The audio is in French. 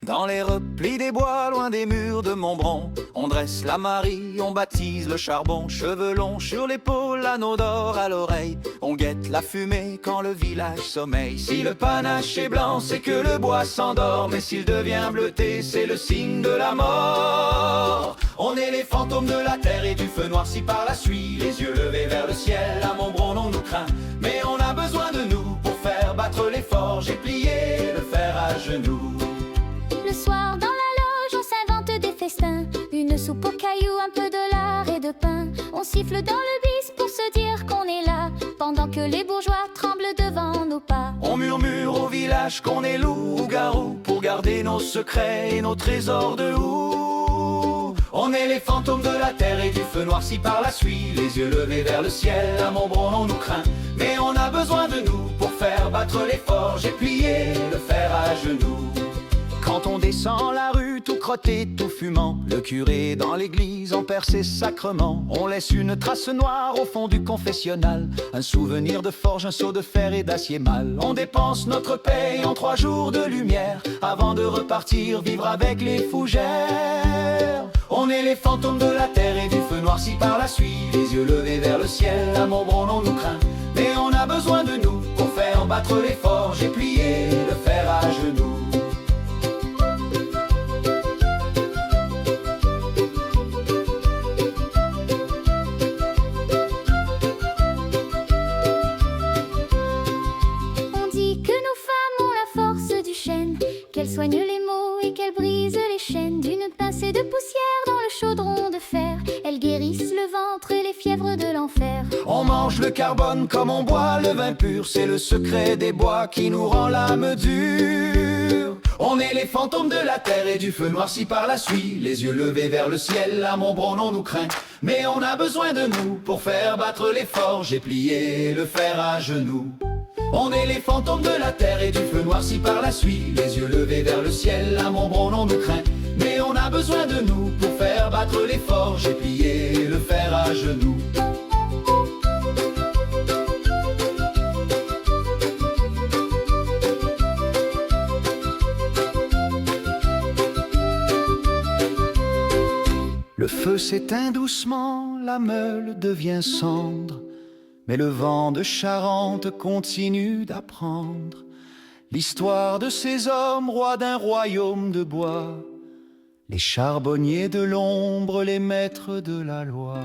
Dans les replis des bois, loin des murs de Montbron, on dresse la Marie, on baptise le charbon. Cheveux longs sur l'épaule, anneau d'or à l'oreille, on guette la fumée quand le village sommeille. Si le panache est blanc, c'est que le bois s'endort, mais s'il devient bleuté, c'est le signe de la mort. On est les fantômes de la terre et du feu noirci par la suie, les yeux levés vers le ciel. À Montbron on nous craint, mais on a besoin de nous pour faire battre les forges et plier le fer à genoux. Le soir dans la loge on s'invente des festins, une soupe aux cailloux, un peu de lard et de pain. On siffle dans le bis pour se dire qu'on est là, pendant que les bourgeois tremblent devant nos pas. On murmure au village qu'on est loup-garou, pour garder nos secrets et nos trésors de houx. On est les fantômes de la terre et du feu noirci par la suie, les yeux levés vers le ciel. À Montbron on nous craint, mais on a besoin de nous pour faire battre les forges et plier le fer à genoux. Quand on descend la rue tout crotté, tout fumant, le curé dans l'église en perd ses sacrements. On laisse une trace noire au fond du confessionnal, un souvenir de forge, un seau de fer et d'acier mal. On dépense notre paye en 3 jours de lumière, avant de repartir vivre avec les fougères. On est les fantômes de la terre et du feu noirci par la suie, les yeux levés vers le ciel. À Montbron on nous craint, mais on a besoin de nous pour faire battre les forges et plier le fer à genoux. Qu'elle soigne les maux et qu'elle brise les chaînes, d'une pincée de poussière dans le chaudron de fer, elles guérissent le ventre et les fièvres de l'enfer. On mange le carbone comme on boit le vin pur, c'est le secret des bois qui nous rend l'âme dure. On est les fantômes de la terre et du feu noirci par la suie, les yeux levés vers le ciel. À Montbron on nous craint, mais on a besoin de nous pour faire battre les forges et plier le fer à genoux. On est les fantômes de la terre et du feu noirci par la suie, les yeux levés vers le ciel. À Montbron on nous craint, mais on a besoin de nous pour faire battre les forges et plier le fer à genoux. Le feu s'éteint doucement, la meule devient cendre, mais le vent de Charente continue d'apprendre l'histoire de ces hommes, rois d'un royaume de bois, les charbonniers de l'ombre, les maîtres de la loi.